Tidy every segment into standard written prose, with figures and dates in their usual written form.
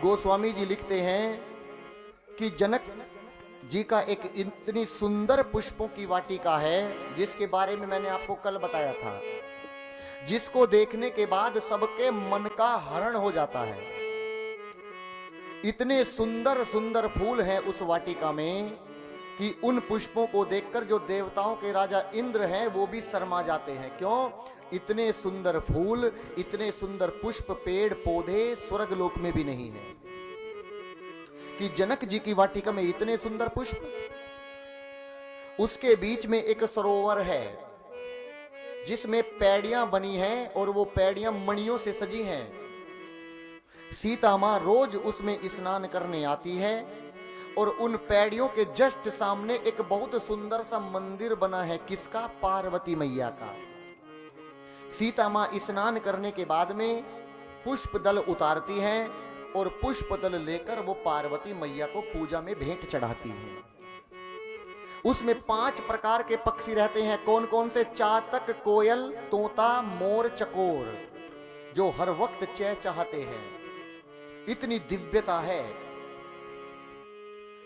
गोस्वामी जी लिखते हैं कि जनक जी का एक इतनी सुंदर पुष्पों की वाटिका है जिसके बारे में मैंने आपको कल बताया था, जिसको देखने के बाद सबके मन का हरण हो जाता है। इतने सुंदर सुंदर फूल हैं उस वाटिका में कि उन पुष्पों को देखकर जो देवताओं के राजा इंद्र हैं वो भी शर्मा जाते हैं। क्यों? इतने सुंदर फूल, इतने सुंदर पुष्प, पेड़ पौधे स्वर्ग लोक में भी नहीं है कि जनक जी की वाटिका में इतने सुंदर पुष्प। उसके बीच में एक सरोवर है जिसमें पैड़ियां बनी हैं और वो पैड़ियां मणियों से सजी हैं। सीता मां रोज उसमें स्नान करने आती है और उन पैड़ियों के जस्ट सामने एक बहुत सुंदर सा मंदिर बना है। किसका? पार्वती मैया का। सीता मां स्नान करने के बाद में पुष्प दल उतारती हैं और पुष्प दल लेकर वो पार्वती मैया को पूजा में भेंट चढ़ाती है। उसमें 5 प्रकार के पक्षी रहते हैं। कौन कौन से? चातक, कोयल, तोता, मोर, चकोर, जो हर वक्त चहचहाते हैं। इतनी दिव्यता है,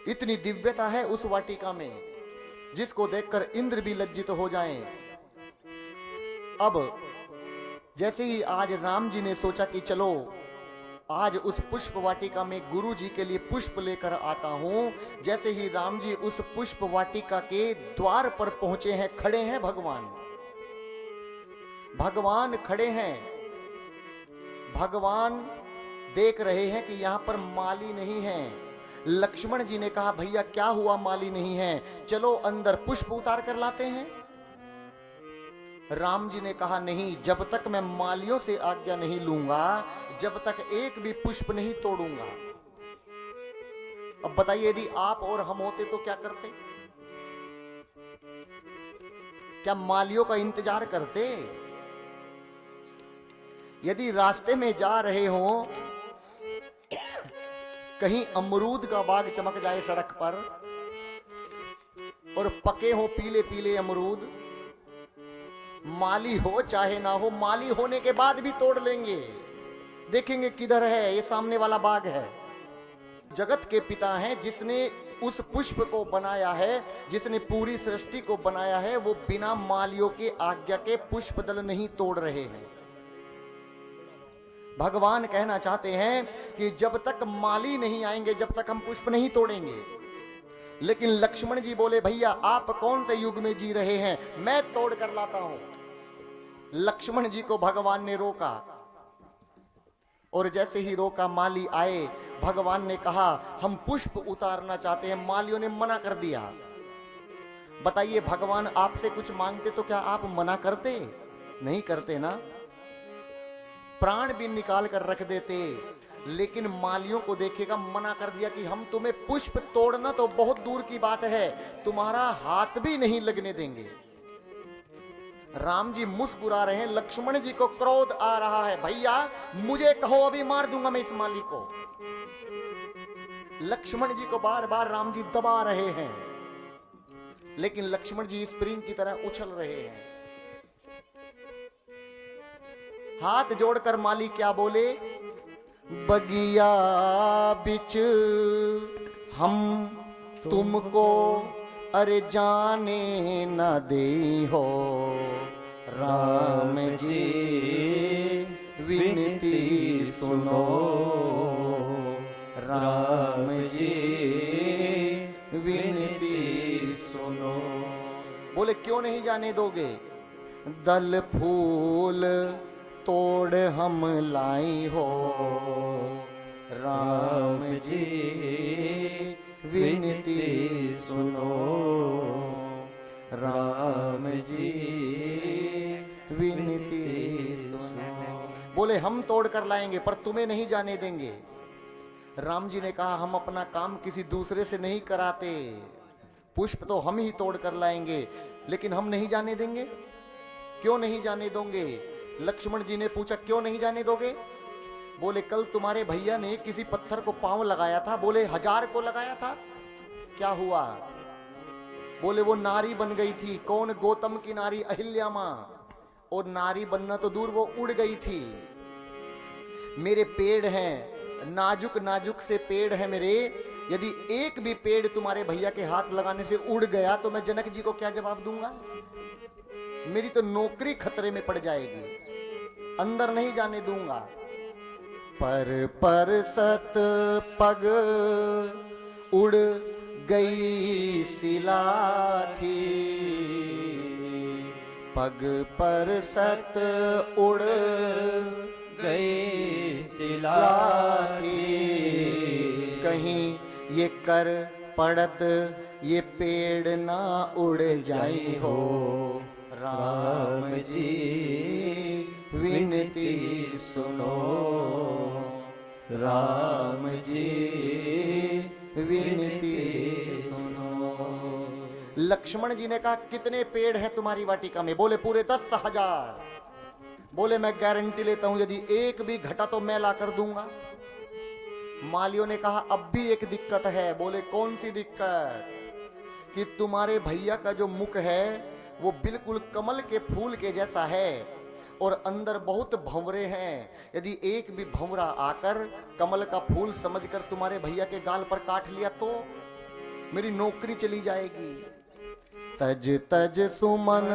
इतनी दिव्यता है उस वाटिका में जिसको देखकर इंद्र भी लज्जित हो जाएं। अब जैसे ही आज राम जी ने सोचा कि चलो आज उस पुष्प वाटिका में गुरु जी के लिए पुष्प लेकर आता हूं, जैसे ही राम जी उस पुष्प वाटिका के द्वार पर पहुंचे हैं, खड़े हैं भगवान। भगवान खड़े हैं, भगवान देख रहे हैं कि यहां पर माली नहीं है। लक्ष्मण जी ने कहा भैया क्या हुआ, माली नहीं है, चलो अंदर पुष्प उतार कर लाते हैं। राम जी ने कहा नहीं, जब तक मैं मालियों से आज्ञा नहीं लूंगा, जब तक एक भी पुष्प नहीं तोड़ूंगा। अब बताइए यदि आप और हम होते तो क्या करते? क्या मालियों का इंतजार करते? यदि रास्ते में जा रहे हो, कहीं अमरूद का बाग चमक जाए सड़क पर और पके हो पीले पीले अमरूद, माली हो चाहे ना हो, माली होने के बाद भी तोड़ लेंगे। देखेंगे किधर है, ये सामने वाला बाग है। जगत के पिता हैं जिसने उस पुष्प को बनाया है, जिसने पूरी सृष्टि को बनाया है, वो बिना मालियों के आज्ञा के पुष्प दल नहीं तोड़ रहे हैं। भगवान कहना चाहते हैं कि जब तक माली नहीं आएंगे, जब तक हम पुष्प नहीं तोड़ेंगे। लेकिन लक्ष्मण जी बोले भैया आप कौन से युग में जी रहे हैं, मैं तोड़ कर लाता हूं। लक्ष्मण जी को भगवान ने रोका और जैसे ही रोका माली आए। भगवान ने कहा हम पुष्प उतारना चाहते हैं, मालियों ने मना कर दिया। बताइए भगवान आपसे कुछ मांगते तो क्या आप मना करते? नहीं करते ना, प्राण भी निकाल कर रख देते। लेकिन मालियों को देखेगा, मना कर दिया कि हम तुम्हें पुष्प तोड़ना तो बहुत दूर की बात है, तुम्हारा हाथ भी नहीं लगने देंगे। राम जी मुस्कुरा रहे हैं, लक्ष्मण जी को क्रोध आ रहा है, भैया मुझे कहो अभी मार दूंगा मैं इस माली को। लक्ष्मण जी को बार बार राम जी दबा रहे हैं, लेकिन लक्ष्मण जी स्प्रिंग की तरह उछल रहे हैं। हाथ जोड़कर माली क्या बोले? बगिया बिच हम तुमको अरे जाने न दे हो, राम जी विनती सुनो, राम जी विनती सुनो। बोले क्यों नहीं जाने दोगे? दल फूल तोड़ हम लाई हो, राम जी विनती सुनो, राम जी विनती सुनो। बोले हम तोड़ कर लाएंगे पर तुम्हें नहीं जाने देंगे। राम जी ने कहा हम अपना काम किसी दूसरे से नहीं कराते, पुष्प तो हम ही तोड़ कर लाएंगे, लेकिन हम नहीं जाने देंगे। क्यों नहीं जाने दोगे? लक्ष्मण जी ने पूछा क्यों नहीं जाने दोगे? बोले कल तुम्हारे भैया ने किसी पत्थर को पांव लगाया था, बोले 1000 को लगाया था, क्या हुआ? बोले वो नारी बन गई थी। कौन? गौतम की नारी अहिल्या मां। और नारी बनना तो दूर, वो उड़ गई थी। मेरे पेड़ हैं, नाजुक नाजुक से पेड़ है मेरे, यदि एक भी पेड़ तुम्हारे भैया के हाथ लगाने से उड़ गया तो मैं जनक जी को क्या जवाब दूंगा? मेरी तो नौकरी खतरे में पड़ जाएगी, अंदर नहीं जाने दूंगा। पर सत पग उड़ गई सिला थी, पग पर सत उड़ गई सिला थी, कहीं ये कर पड़त ये पेड़ ना उड़ जाई हो, राम जी विनती सुनो, राम जी विनती सुनो। लक्ष्मण जी ने कहा कितने पेड़ हैं तुम्हारी वाटिका में? बोले पूरे 10,000। बोले मैं गारंटी लेता हूं यदि एक भी घटा तो मैं ला कर दूंगा। मालियों ने कहा अब भी एक दिक्कत है। बोले कौन सी दिक्कत? कि तुम्हारे भैया का जो मुख है वो बिल्कुल कमल के फूल के जैसा है और अंदर बहुत भंवरे हैं, यदि एक भी भंवरा आकर कमल का फूल समझकर तुम्हारे भैया के गाल पर काट लिया तो मेरी नौकरी चली जाएगी। तज तज सुमन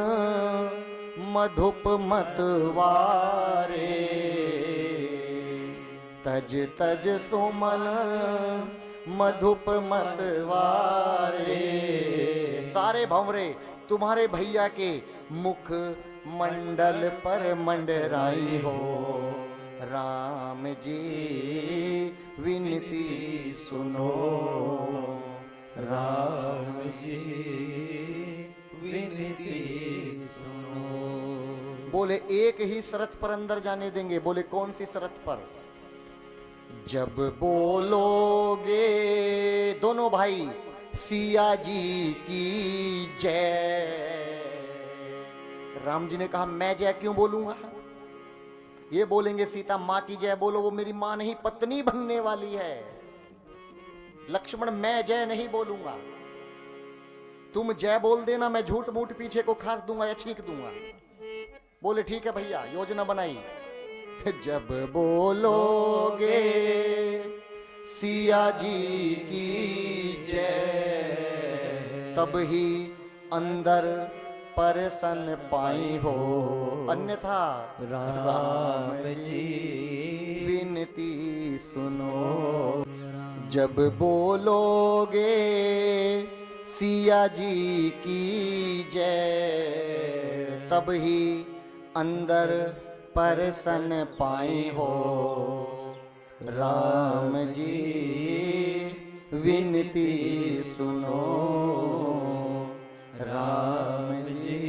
मधुप मतवारे, तज तज सुमन मधुप मतवारे, सारे भंवरे तुम्हारे भैया के मुख मंडल पर मंडराई हो, राम जी विनती सुनो, राम जी विनती सुनो। बोले एक ही शर्त पर अंदर जाने देंगे। बोले कौन सी शर्त पर? जब बोलोगे दोनों भाई सिया जी की जय। राम जी ने कहा मैं जय क्यों बोलूंगा? ये बोलेंगे सीता माँ की जय। बोलो वो मेरी माँ नहीं पत्नी बनने वाली है। लक्ष्मण मैं जय नहीं बोलूंगा, तुम जय बोल देना, मैं झूठ मूठ पीछे को खास दूंगा या छींक दूंगा। बोले ठीक है भैया, योजना बनाई। जब बोलोगे सिया जी की जय, तब ही अंदर परसन पाई हो, अन्यथा राम जी विनती सुनो। जब बोलोगे सिया जी की जय, तब ही अंदर परसन पाई हो, राम जी विनती सुनो, राम जी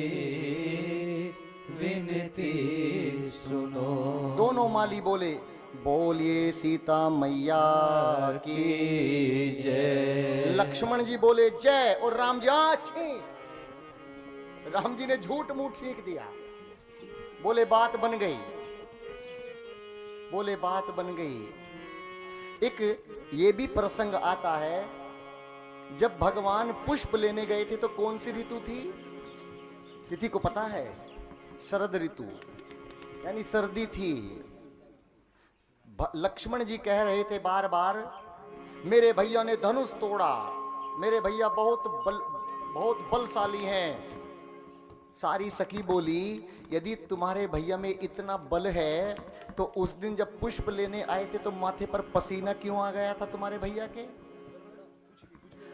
विनती सुनो। दोनों माली बोले बोलिए सीता मैया की जय। लक्ष्मण जी बोले जय और राम जी छींक। राम जी ने झूठ मूठ छींक दिया। बोले बात बन गई, बोले बात बन गई। एक ये भी प्रसंग आता है, जब भगवान पुष्प लेने गए थे तो कौन सी ऋतु थी? किसी को पता है? शरद ऋतु, यानी सर्दी थी। लक्ष्मण जी कह रहे थे बार बार मेरे भैया ने धनुष तोड़ा, मेरे भैया बहुत बलशाली हैं। सारी सखी बोली यदि तुम्हारे भैया में इतना बल है तो उस दिन जब पुष्प लेने आए थे तो माथे पर पसीना क्यों आ गया था तुम्हारे भैया के?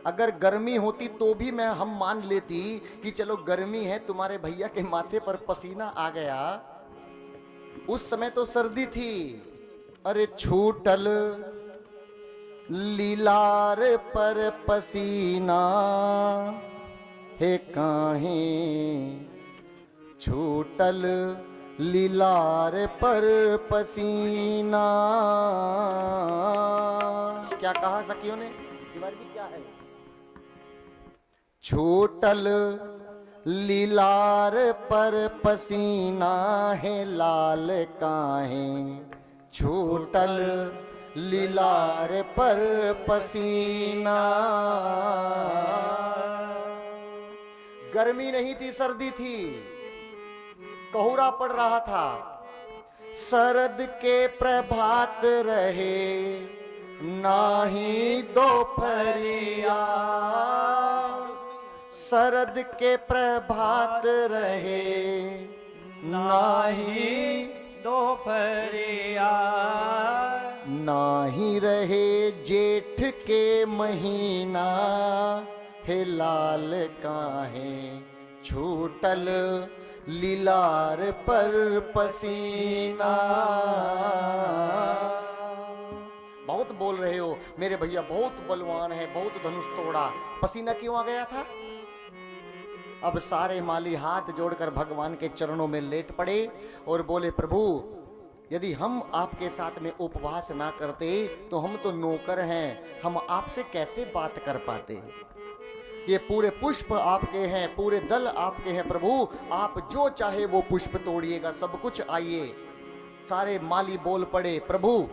अगर गर्मी होती तो भी हम मान लेती कि चलो गर्मी है, तुम्हारे भैया के माथे पर पसीना आ गया। उस समय तो सर्दी थी। अरे छूटल लीलार पर पसीना है काहे, छूटल लीलार पर पसीना। क्या कहा सखियों ने? तिवारी जी क्या है? छूटल लीलार पर पसीना है लाल काहे, छूटल लीलार पर पसीना। गर्मी नहीं थी, सर्दी थी, कोहरा पड़ रहा था। शरद के प्रभात रहे नाही दोपहरिया, शरद के प्रभात रहे नाही दोपहरिया, नाही रहे जेठ के महीना, हे लाल काहे छूटल लीलार पर पसीना। बहुत बोल रहे हो मेरे भैया, बहुत बलवान है, बहुत धनुष तोड़ा, पसीना क्यों आ गया था? अब सारे माली हाथ जोड़कर भगवान के चरणों में लेट पड़े और बोले, प्रभु यदि हम आपके साथ में उपवास ना करते तो हम तो नौकर हैं, हम आपसे कैसे बात कर पाते? ये पूरे पुष्प आपके हैं, पूरे दल आपके हैं प्रभु, आप जो चाहे वो पुष्प तोड़िएगा, सब कुछ आइए। सारे माली बोल पड़े, प्रभु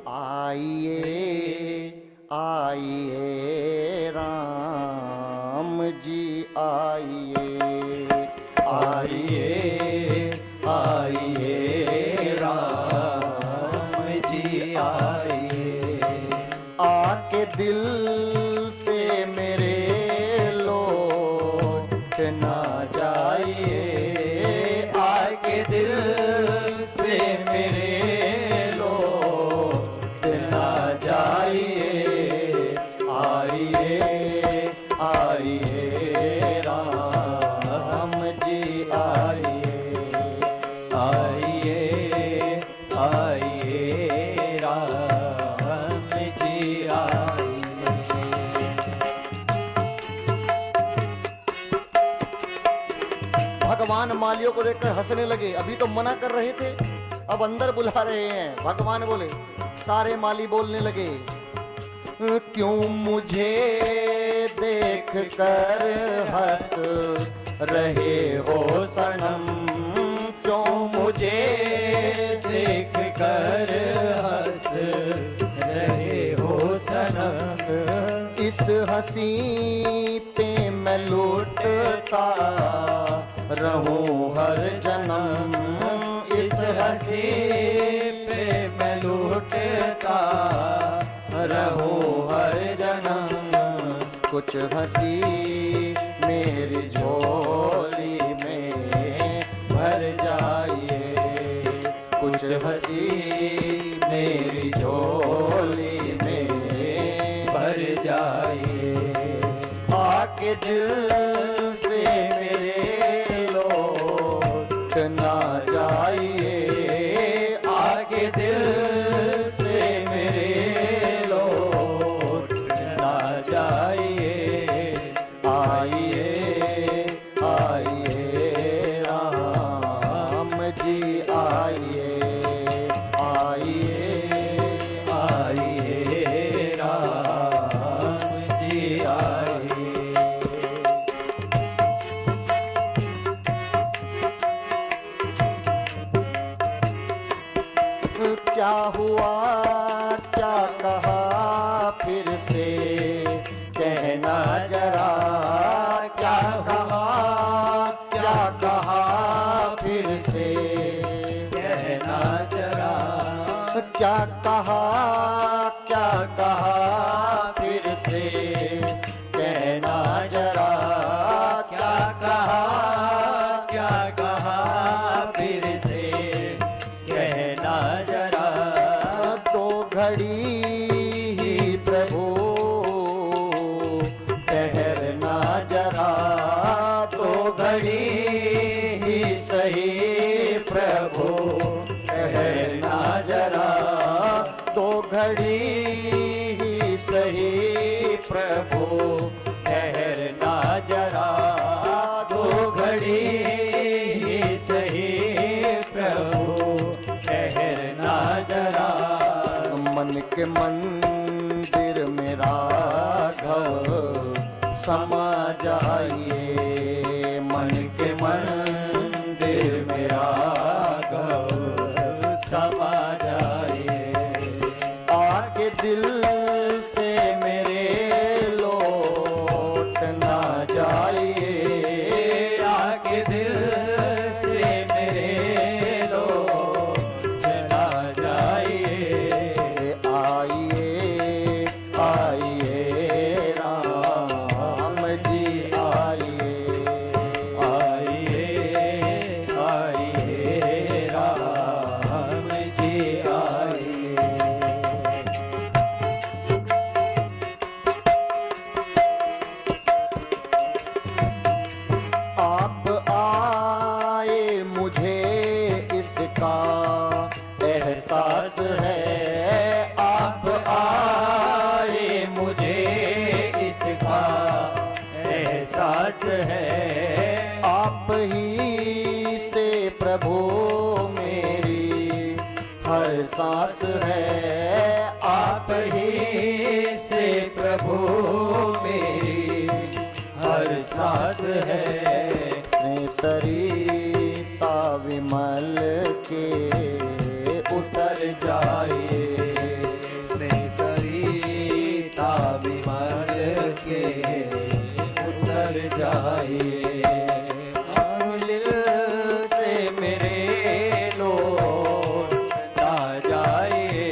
आइए आइए राम जी आइए, आइए आइए राम जी आइए, आके दिल से मेरे लौट ना जाइए, आके दिल से मेरे लौट ना जाइए, आइए आइए राम जी आइए, आइए आइए राम जी आइए। भगवान मालियों को देखकर हंसने लगे। अभी तो मना कर रहे थे, अब अंदर बुला रहे हैं। भगवान बोले, सारे माली बोलने लगे, क्यों मुझे देख कर हंस रहे हो सनम, क्यों मुझे देख कर हंस रहे हो सनम, इस हंसी पे मैं लौटता रहूं हर जन्म, इस हंसी पे मैं लौटता रहूं हर जन्म, कुछ हंसी मेरी झोली में भर जाइए, कुछ हंसी मेरी झोली में भर जाइए, आके दिल से मेरे लौट ना जाइए, आके दिल से मेरे लौट ना जाइए, आइए आइए राम जी आइए, आइए आइए राम जी आइए। क्या हुआ क्या कहा फिर से कहना जरा, क्या कहा फिर से कहना जरा, क्या कहा फिर से कहना जरा, क्या कहा फिर से कहना जरा, तो घड़ी ही प्रभु ठहरना जरा, तो घड़ी ही सही प्रभु ठहरना जरा, तो घड़ी ही सही प्रभु ठहरना जरा, दो घड़ी ही सही प्रभु ठहरना जरा, मन के मंदिर में राघव समा जाइए, मन के मंदिर में राघव समा जाइए, आके दिल से मेरे लौट ना जाइए, आके दिल से मेरे लौट मुझे इसका एहसास है। आप ही से प्रभु मेरी हर सांस है। आप ही से प्रभु मेरी हर सांस है। स्नेह सरिता विमल के उतर जाए। स्नेह सरिता विमल के उतर जाए। दिल से मेरे लौट ना जाए।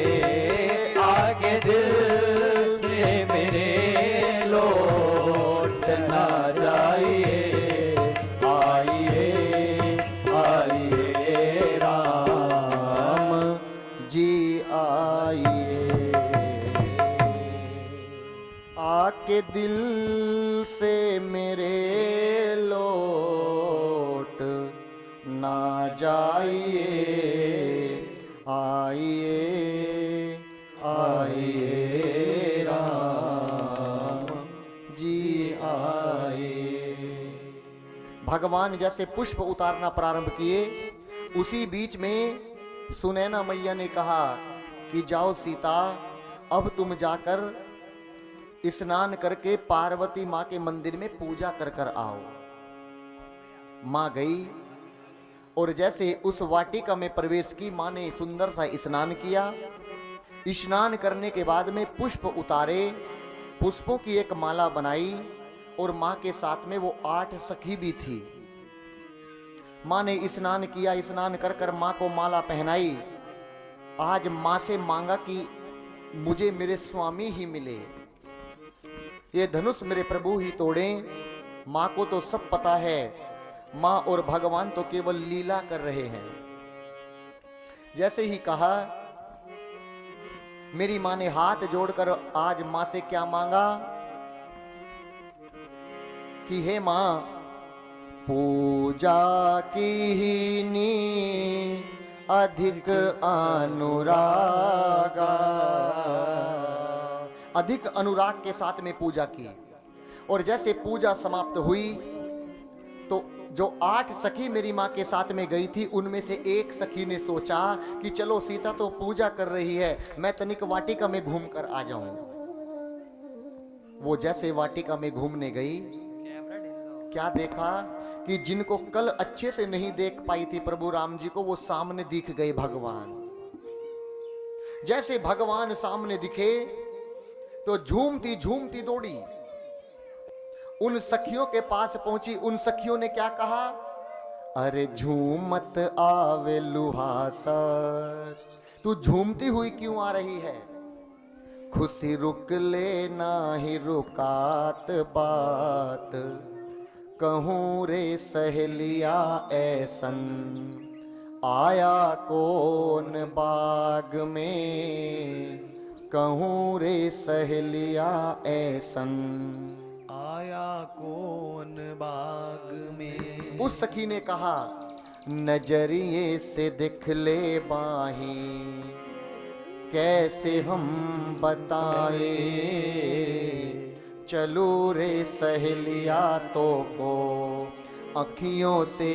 आगे दिल से मेरे लौट ना जाए। आइए आइए राम जी आइए। आके दिल से मेरे लौट ना जाइए। आइए आइए राम जी आइए। भगवान जैसे पुष्प उतारना प्रारंभ किए, उसी बीच में सुनैना मैया ने कहा कि जाओ सीता, अब तुम जाकर स्नान करके पार्वती माँ के मंदिर में पूजा कर कर आओ। माँ गई और जैसे उस वाटिका में प्रवेश की, माँ ने सुंदर सा स्नान किया। स्नान करने के बाद में पुष्प उतारे, पुष्पों की एक माला बनाई और माँ के साथ में वो 8 सखी भी थी। माँ ने स्नान किया, स्नान कर कर माँ को माला पहनाई। आज माँ से मांगा कि मुझे मेरे स्वामी ही मिले, ये धनुष मेरे प्रभु ही तोड़ें। माँ को तो सब पता है, माँ और भगवान तो केवल लीला कर रहे हैं। जैसे ही कहा, मेरी माँ ने हाथ जोड़कर आज माँ से क्या मांगा कि हे माँ, पूजा कीनी अधिक अनुरागा। अधिक अनुराग के साथ में पूजा की। और जैसे पूजा समाप्त हुई तो जो 8 सखी मेरी माँ के साथ में गई थी, उनमें से एक सखी ने सोचा कि चलो सीता तो पूजा कर रही है, मैं तनिक वाटिका में घूम कर आ जाऊं। वो जैसे वाटिका में घूमने गई, क्या देखा कि जिनको कल अच्छे से नहीं देख पाई थी प्रभु राम जी को, वो सामने दिख गए भगवान। जैसे भगवान सामने दिखे तो झूमती झूमती दौड़ी, उन सखियों के पास पहुंची। उन सखियों ने क्या कहा, अरे झूमत आवे लुहासर, तू झूमती हुई क्यों आ रही है? खुशी रुक ले नाही रुकात बात, कहूँ रे सहेलिया ऐसन, आया कौन बाग में, कहूँ रे सहेलिया ऐसन, आया कौन बाग में। उस सखी ने कहा, नजरिए से दिख ले बाही, कैसे हम बताए, चलो रे सहेलिया तो को अखियों से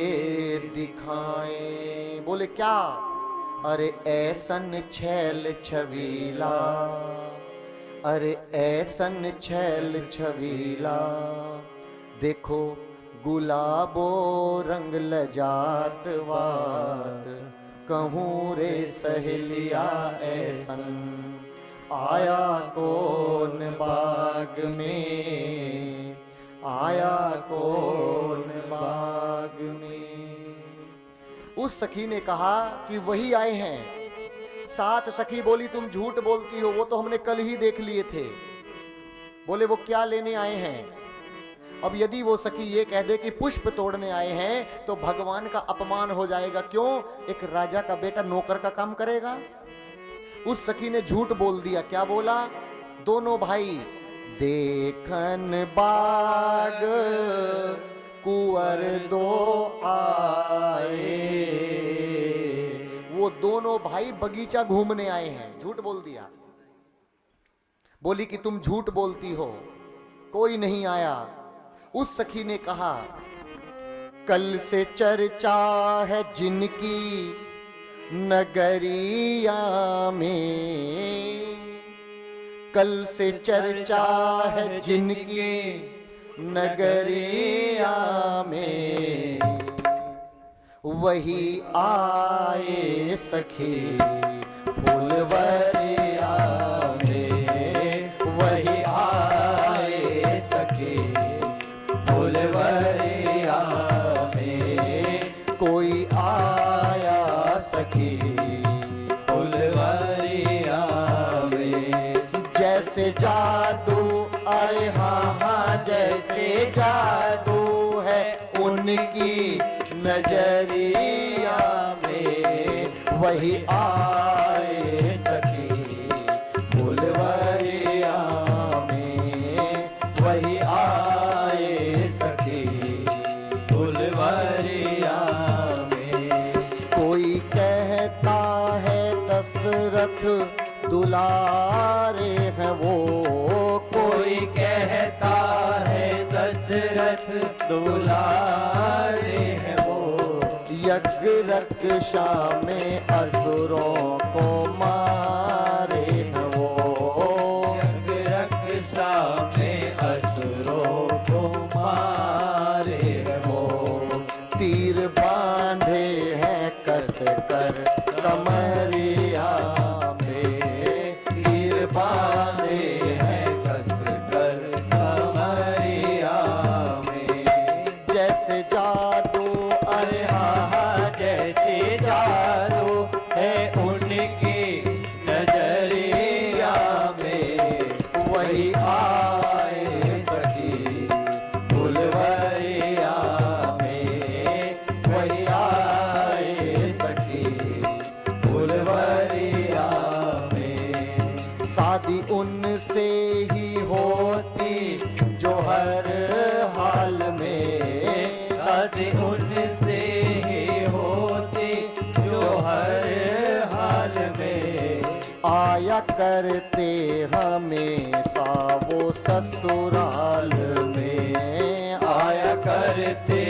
दिखाए। बोले क्या? अरे ऐसन छैल छबीला, अरे ऐसन छैल छबीला, देखो गुलाबो रंग लजात वात, कहूँ रे सहेलिया ऐसन, आया कौन बाग में, आया कौन बाग में। उस सखी ने कहा कि वही आए हैं। 7 सखी बोली, तुम झूठ बोलती हो, वो तो हमने कल ही देख लिए थे। बोले वो क्या लेने आए हैं? अब यदि वो सखी ये कह दे कि पुष्प तोड़ने आए हैं तो भगवान का अपमान हो जाएगा। क्यों? एक राजा का बेटा नौकर का काम करेगा? उस सखी ने झूठ बोल दिया। क्या बोला? दोनों भाई देखन बाग कुंवर दो आए, वो दोनों भाई बगीचा घूमने आए हैं। झूठ बोल दिया। बोली कि तुम झूठ बोलती हो, कोई नहीं आया। उस सखी ने कहा, कल से चर्चा है जिनकी नगरिया में, कल से चर्चा है जिनकी नगरिया में, वही आए सखी फुलवरिया में, वही आए सखी फुलवरिया में, कोई आया सखी फुलवरिया में। जैसे जादू, अरे हाँ हाँ जैसे जादू है उनकी नजरिया में, वही आए सखी फुलवरिया में, वही आए सखी फुलवरिया में। कोई कहता है दशरथ दुलारे हैं वो, कोई कहता है दशरथ दुलारे हैं वो, यज्ञ रक्षा में असुरों को मारे हैं वो, यज्ञ रक्षा में असुरों को मारे हैं वो, तीर बांधे हैं कस कर कमरिया में, तीर बांधे हैं कस कर कमरिया में। जैसे जादू, अरे हाँ हाँ जैसे जादू है उनकी नजरिया में, वही आए सखी फुलवरिया में, वही आए सखी फुलवरिया में। शादी उनसे ही होती जो हर हाल में, शादी उनसे ही होती जो हर हाल में, आया करते हमेशा वो ससुराल में, आया करते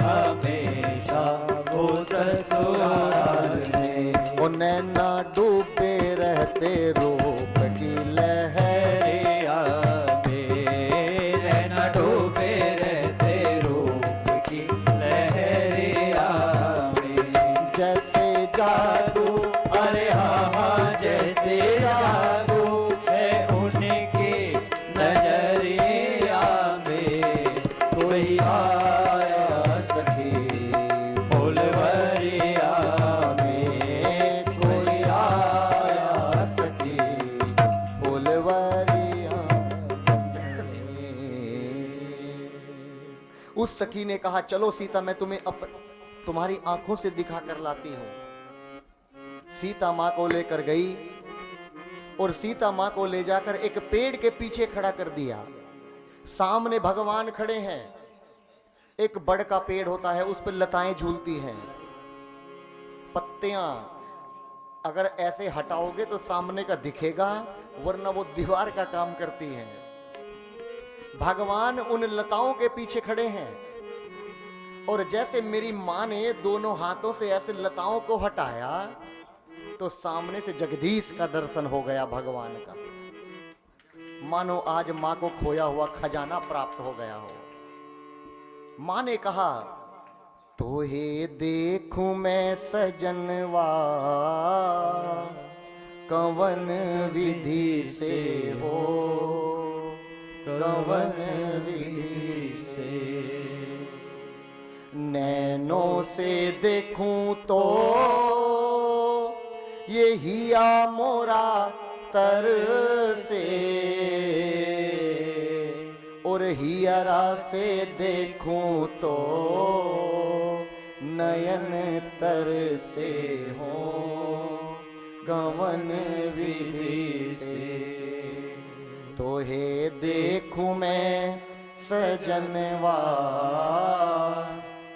हमेशा वो ससुराल में। वो नैना डूबे रहते रूप की लहरिया में रहना डूबे रहते रूप की लहरिया में। जैसे जादू, अरे हाँ हाँ जैसे जादू है उनकी नजरिया में, कोई आया सखी फुलवरिया में कोई आया सखी फुलवरिया में। उस सखी ने कहा, चलो सीता मैं तुम्हें तुम्हारी आंखों से दिखा कर लाती हूं। सीता मां को लेकर गई और सीता मां को ले जाकर एक पेड़ के पीछे खड़ा कर दिया। सामने भगवान खड़े हैं। एक बड़ का पेड़ होता है, उस पर लताएं झूलती हैं, पत्तियां अगर ऐसे हटाओगे तो सामने का दिखेगा, वरना वो दीवार का काम करती हैं। भगवान उन लताओं के पीछे खड़े हैं और जैसे मेरी मां ने दोनों हाथों से ऐसे लताओं को हटाया तो सामने से जगदीश का दर्शन हो गया भगवान का। मानो आज मां को खोया हुआ खजाना प्राप्त हो गया हो। मां ने कहा, तो हे देखूं मैं सजनवा कवन विधि से हो, कवन विधि से। नैनों से देखूं तो ये हिया मोरा तर से, और हियरा से देखूं तो नयन तर से हो, कवन विधि से। तो हे देखूं मैं सजनवा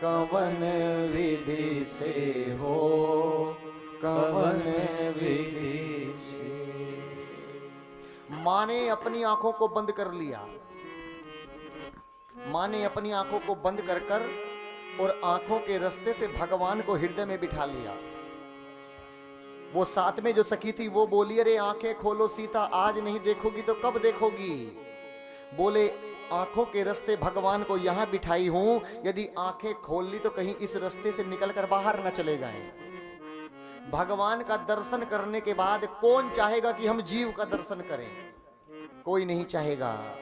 कवन विधि से हो, कवन विधि से। मां ने अपनी आंखों को बंद कर लिया। मां ने अपनी आंखों को बंद कर कर और आंखों के रास्ते से भगवान को हृदय में बिठा लिया। वो साथ में जो सखी थी वो बोली, अरे आंखें खोलो सीता, आज नहीं देखोगी तो कब देखोगी? बोले, आंखों के रास्ते भगवान को यहां बिठाई हूं, यदि आंखें खोल ली तो कहीं इस रास्ते से निकलकर बाहर न चले जाएं। भगवान का दर्शन करने के बाद कौन चाहेगा कि हम जीव का दर्शन करें? कोई नहीं चाहेगा।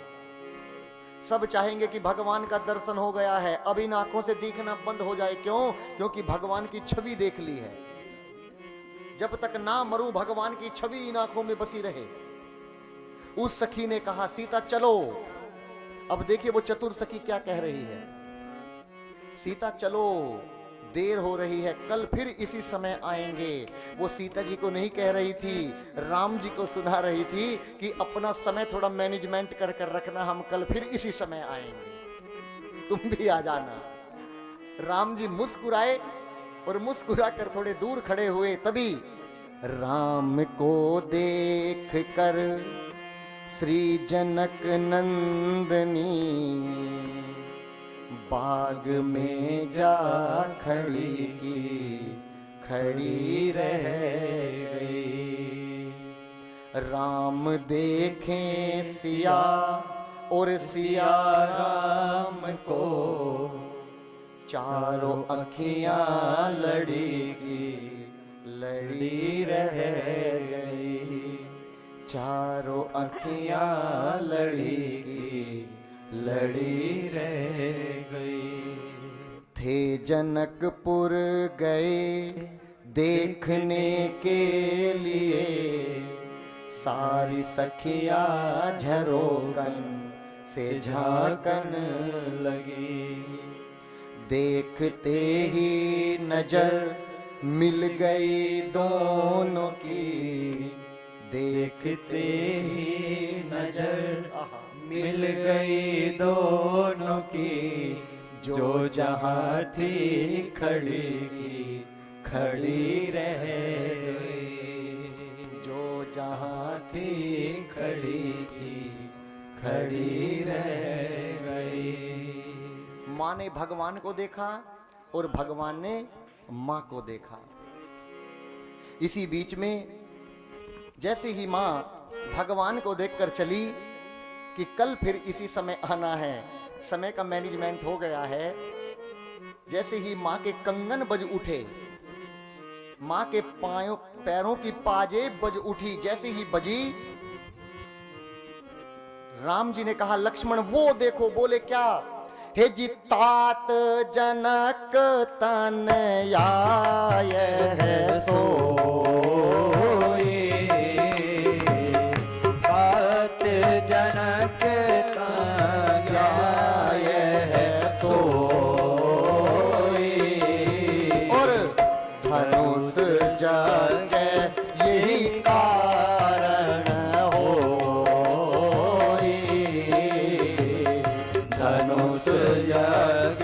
सब चाहेंगे कि भगवान का दर्शन हो गया है, अब इन आंखों से देखना बंद हो जाए। क्यों? क्योंकि भगवान की छवि देख ली है। जब तक ना मरूं भगवान की छवि इन आंखों में बसी रहे। उस सखी ने कहा, सीता चलो। अब देखिए वो चतुर सखी क्या कह रही है। सीता चलो, देर हो रही है, कल फिर इसी समय आएंगे। वो सीता जी को नहीं कह रही थी, राम जी को सुना रही थी कि अपना समय थोड़ा मैनेजमेंट कर कर रखना, हम कल फिर इसी समय आएंगे, तुम भी आ जाना। राम जी मुस्कुराए और मुस्कुरा कर थोड़े दूर खड़े हुए। तभी राम को देख कर श्री जनक नंदनी बाग में जा खड़ी रह गई। राम देखें सिया और सिया राम को, चारों अखियां लड़ी रह गई। चारों अखियां लड़ी रह गई। थे जनकपुर गए देखने के लिए, सारी सखियां झरोकन से झांकन लगी। देखते ही नजर मिल गई दोनों की, देखते ही नजर मिल गई दोनों की। जो जहां थी खड़ी रह गई। जो जहां थी खड़ी रह गई। मां ने भगवान को देखा और भगवान ने मां को देखा। इसी बीच में जैसे ही मां भगवान को देखकर चली कि कल फिर इसी समय आना है, समय का मैनेजमेंट हो गया है, जैसे ही मां के कंगन बज उठे, मां के पैरों की पाजेब बज उठी, जैसे ही बजी, राम जी ने कहा, लक्ष्मण वो देखो। बोले क्या? हे जी तात जनक तन आय है सोई, तात जनक तन आय है सोई। और धनुष जग यही कारण होई। धनुष जग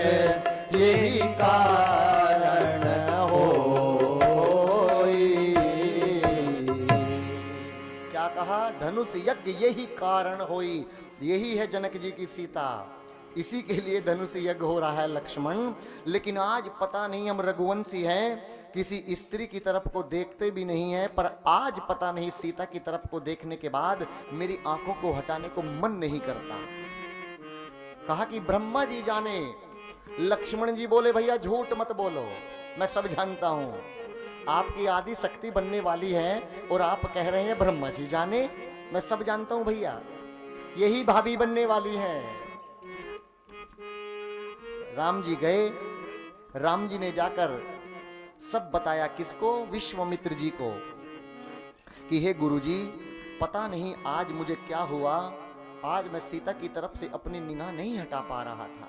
यही कारण होई। क्या कहा? धनुष यज्ञ यही कारण होई। यही है जनक जी की सीता, इसी के लिए धनुष यज्ञ हो रहा है लक्ष्मण। लेकिन आज पता नहीं, हम रघुवंशी हैं, किसी स्त्री की तरफ को देखते भी नहीं है, पर आज पता नहीं सीता की तरफ को देखने के बाद मेरी आंखों को हटाने को मन नहीं करता। कहा कि ब्रह्मा जी जाने। लक्ष्मण जी बोले, भैया झूठ मत बोलो, मैं सब जानता हूं, आपकी आदि शक्ति बनने वाली है और आप कह रहे हैं ब्रह्मा जी जाने। मैं सब जानता हूं भैया, यही भाभी बनने वाली है। राम जी गए, राम जी ने जाकर सब बताया। किसको? विश्वामित्र जी को, कि हे गुरुजी, पता नहीं आज मुझे क्या हुआ, आज मैं सीता की तरफ से अपनी निगाह नहीं हटा पा रहा था।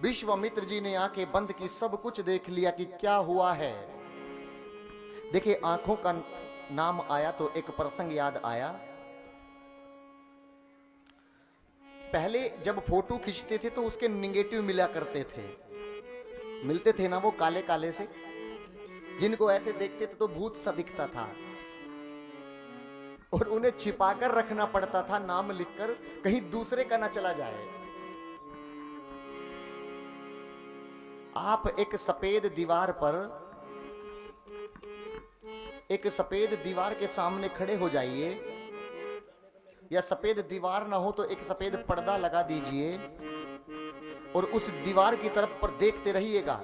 विश्वामित्र जी ने आंखें बंद की, सब कुछ देख लिया कि क्या हुआ है। देखिए, आंखों का नाम आया तो एक प्रसंग याद आया। पहले जब फोटो खींचते थे तो उसके निगेटिव मिला करते थे, मिलते थे ना वो काले काले से, जिनको ऐसे देखते थे तो भूत सा दिखता था। और उन्हें छिपाकर रखना पड़ता था, नाम लिखकर, कहीं दूसरे का ना चला जाए। आप एक सफेद दीवार पर, एक सफेद दीवार के सामने खड़े हो जाइए, या सफेद दीवार ना हो तो एक सफेद पर्दा लगा दीजिए और उस दीवार की तरफ पर देखते रहिएगा,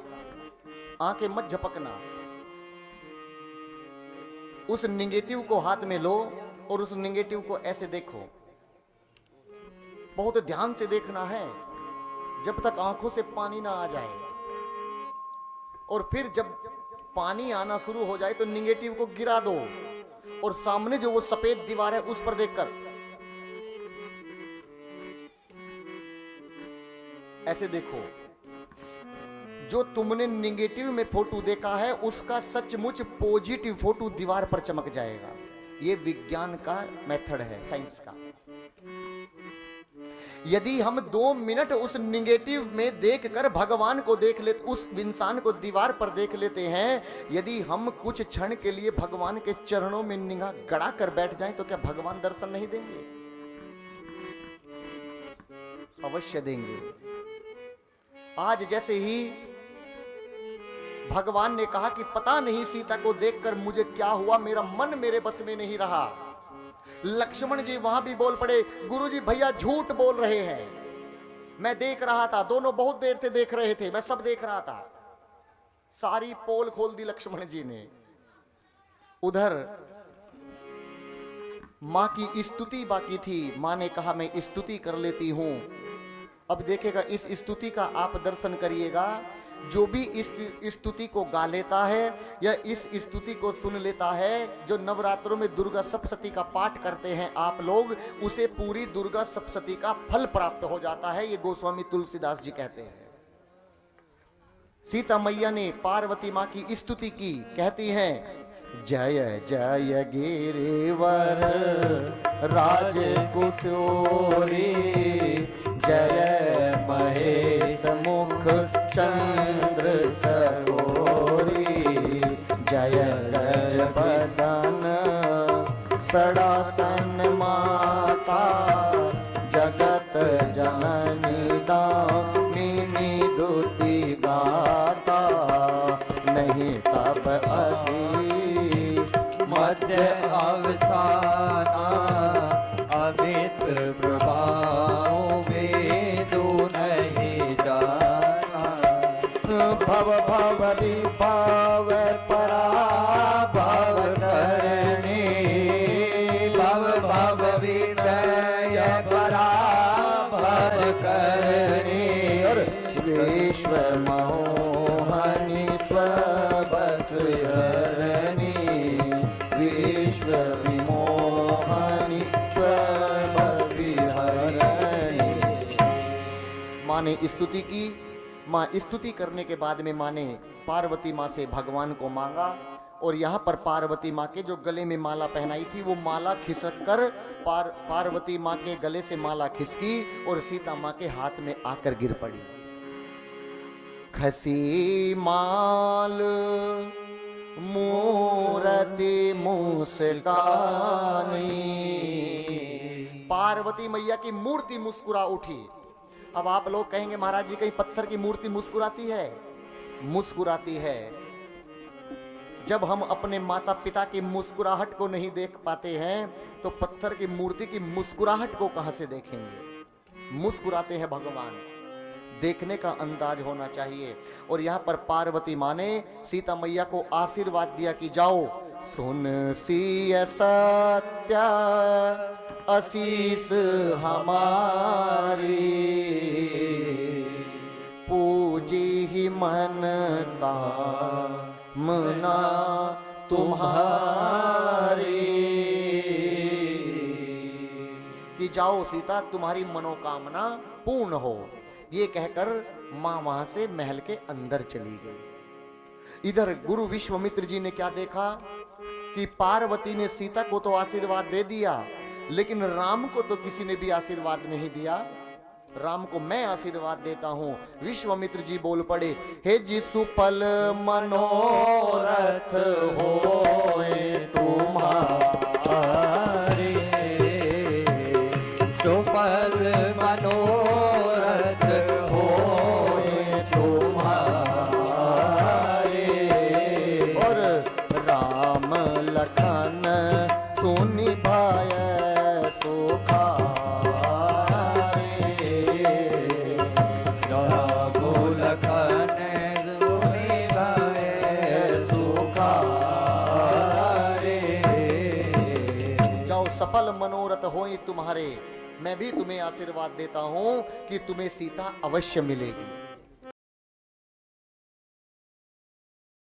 आंखें मत झपकना। उस निगेटिव को हाथ में लो और उस निगेटिव को ऐसे देखो, बहुत ध्यान से देखना है जब तक आंखों से पानी ना आ जाए। और फिर जब पानी आना शुरू हो जाए तो निगेटिव को गिरा दो और सामने जो वो सफेद दीवार है उस पर देखकर ऐसे देखो, जो तुमने निगेटिव में फोटो देखा है उसका सचमुच पॉजिटिव फोटो दीवार पर चमक जाएगा। ये विज्ञान का मेथड है, साइंस का। यदि हम 2 मिनट उस निगेटिव में देखकर भगवान को देख लेते, उस इंसान को दीवार पर देख लेते हैं, यदि हम कुछ क्षण के लिए भगवान के चरणों में निगाह गड़ा कर बैठ जाएं तो क्या भगवान दर्शन नहीं देंगे? अवश्य देंगे। आज जैसे ही भगवान ने कहा कि पता नहीं सीता को देखकर मुझे क्या हुआ, मेरा मन मेरे बस में नहीं रहा, लक्ष्मण जी वहां भी बोल पड़े, गुरुजी भैया झूठ बोल रहे हैं, मैं देख रहा था, दोनों बहुत देर से देख रहे थे, मैं सब देख रहा था। सारी पोल खोल दी लक्ष्मण जी ने। उधर मां की स्तुति बाकी थी, मां ने कहा मैं स्तुति कर लेती हूं। अब देखेगा, इस स्तुति का आप दर्शन करिएगा, जो भी इस स्तुति को गा लेता है या इस स्तुति को सुन लेता है, जो नवरात्रों में दुर्गा सप्तशती का पाठ करते हैं आप लोग, उसे पूरी दुर्गा सप्तशती का फल प्राप्त हो जाता है। ये गोस्वामी तुलसीदास जी कहते हैं। सीता मैया ने पार्वती मां की स्तुति की, कहती हैं, जय जय गिरिवर राज कुशोरी, जय महेश मुख चंद्र तरोरी, जय गज बदन सड़ासन माता, जगत जननी दामिनी दुति गाता, नहीं तब अति मध्य अवसाना, अमित प्रभाव वेदो नहीं जाना, भव भव विभाव पराभव करने, भव भव विनय पराभव करने, और विश्व मोहनी स्वबस हरणी, विश्व विमोहनी स्वबस हरणी। मां ने स्तुति की। मां स्तुति करने के बाद में मां ने पार्वती मां से भगवान को मांगा, और यहाँ पर पार्वती माँ के जो गले में माला पहनाई थी वो माला खिसक कर पार्वती माँ के गले से माला खिसकी और सीता माँ के हाथ में आकर गिर पड़ी। खसी माल मूरति मुस्कानी, पार्वती मैया की मूर्ति मुस्कुरा उठी। अब आप लोग कहेंगे महाराज जी कहीं पत्थर की मूर्ति मुस्कुराती है? मुस्कुराती है। जब हम अपने माता पिता की मुस्कुराहट को नहीं देख पाते हैं तो पत्थर की मूर्ति की मुस्कुराहट को कहां से देखेंगे? मुस्कुराते हैं भगवान, देखने का अंदाज होना चाहिए। और यहां पर पार्वती मां ने सीता मैया को आशीर्वाद दिया कि जाओ, सुन सिय सत्य आशीष हमारी, पूजी ही मन का मना तुम्हारी, कि जाओ सीता तुम्हारी मनोकामना पूर्ण हो। ये कहकर मां वहां से महल के अंदर चली गई। इधर गुरु विश्वामित्र जी ने क्या देखा कि पार्वती ने सीता को तो आशीर्वाद दे दिया, लेकिन राम को तो किसी ने भी आशीर्वाद नहीं दिया। राम को मैं आशीर्वाद देता हूं। विश्वामित्र जी बोल पड़े, हे जी सुफल मनोरथ होए तुम्हारे, होए तुम्हारे, मैं भी तुम्हें आशीर्वाद देता हूं कि तुम्हें सीता अवश्य मिलेगी।